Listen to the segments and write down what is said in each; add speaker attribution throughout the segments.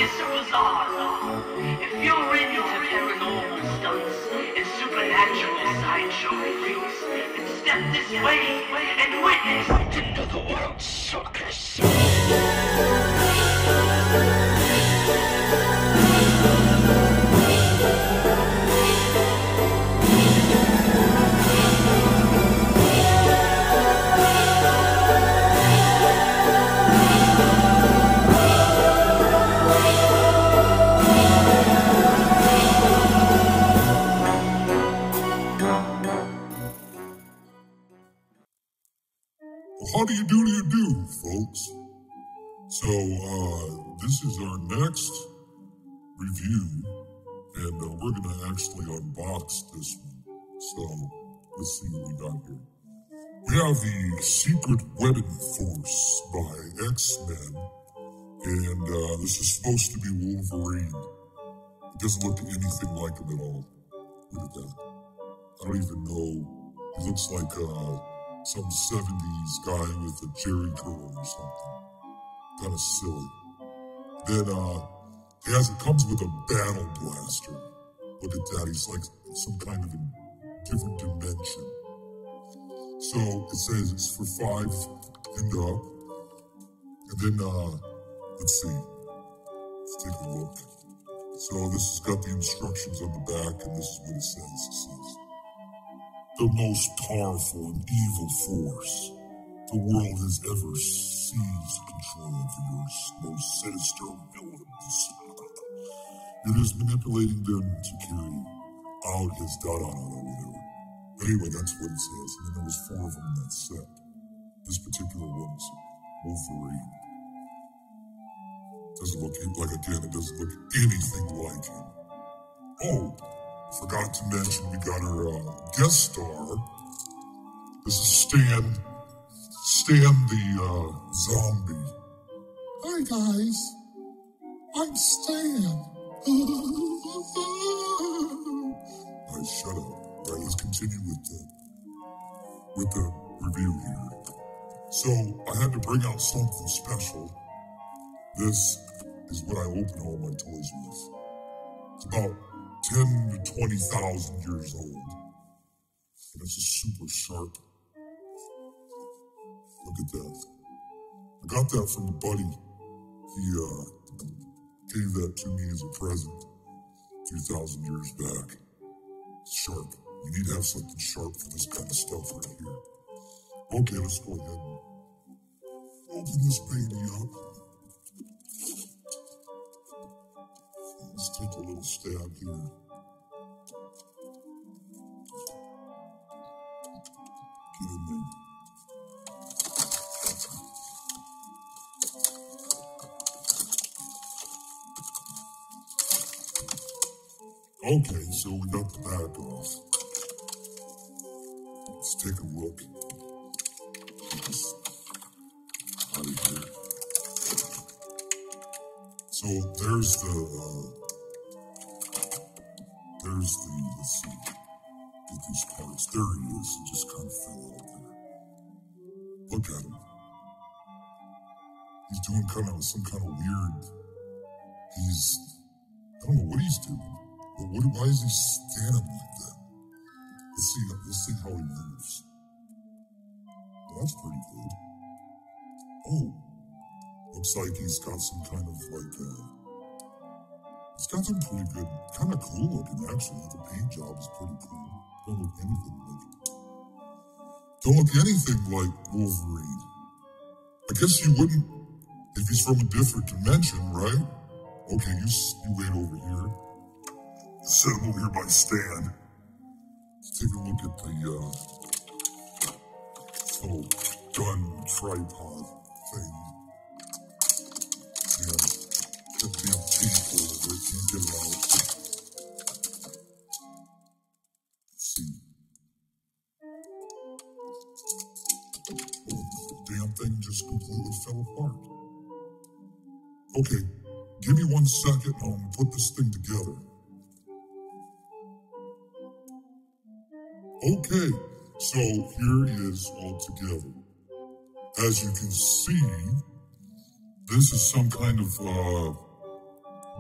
Speaker 1: mysterious or bizarre, if you're into paranormal stunts and supernatural sideshow freaks, then step this way and witness into the world circus.
Speaker 2: How do you do, folks? So, this is our next review, and we're going to actually unbox this one. So, let's see what we got here. We have the Secret Weapon Force by X-Men, and this is supposed to be Wolverine. It doesn't look anything like him at all. Look at that. I don't even know. He looks like, some 70s guy with a jerry curl or something. Kind of silly. Then, it comes with a battle blaster. Look at that, he's like some kind of a different dimension. So, it says it's for 5 and up. And then, let's see. Let's take a look. So, this has got the instructions on the back, and this is what it says. It says, the most powerful and evil force the world has ever seized control of your most sinister villains. It is manipulating them to carry out his dada or whatever. Anyway, that's what it says. And then there was 4 of them in that set. This particular one's Wolverine. Doesn't look like, again, it doesn't look anything like him. Oh! Forgot to mention we got our guest star. This is Stan the zombie. Hi guys, I'm Stan. Alright, shut up. Alright, let's continue with the review here. So I had to bring out something special. This is what I open all my toys with. It's about 10 to 20,000 years old. And it's a super sharp. Look at that. I got that from a buddy. He gave that to me as a present 2,000 years back. It's sharp. You need to have something sharp for this kind of stuff right here. Okay, let's go ahead and open this baby up. Let's take a little stab here. Get in there. Okay, so we got the back off. Let's take a look. Get this out of here. So there's the, let's see, get these parts. There he is, he just kind of fell out there. Look at him. He's doing some kind of weird, I don't know what he's doing, but why is he standing like that? Let's see how he moves. Well, that's pretty good. Oh. Looks like he's got some kind of he's got them pretty good, kind of cool looking actually. The paint job is pretty cool. Don't look anything like Wolverine. I guess you wouldn't if he's from a different dimension, right? Okay, you wait over here. Set him over here by Stan. Let's take a look at the little gun tripod thing. That damn tape over there, can't get it out. Let's see. Oh, the damn thing just completely fell apart. Okay, give me 1 second and I'm gonna put this thing together. Okay, so here it is all together. As you can see, this is some kind of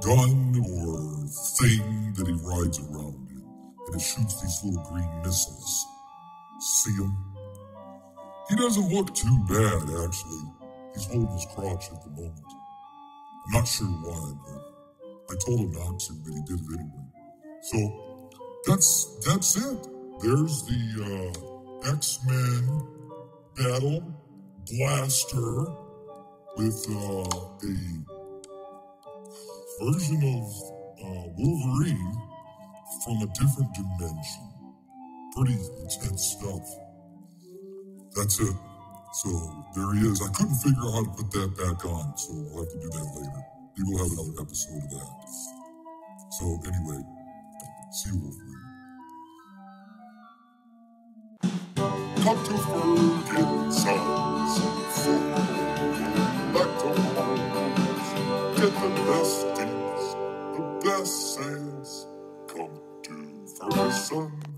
Speaker 2: gun or thing that he rides around in, and it shoots these little green missiles. See him? He doesn't look too bad, actually. He's holding his crotch at the moment. I'm not sure why, but I told him not to, but he did it anyway. So that's it. There's the X-Men Battle Blaster with a version of Wolverine from a different dimension. Pretty intense stuff. That's it. So there he is. I couldn't figure out how to put that back on, so we'll have to do that later. Maybe we'll have another episode of that. So anyway, see you, Wolverine. Come to Ferg and Sons. Back to homes. Get the best deals, the best sales. Come to Ferg and Sons.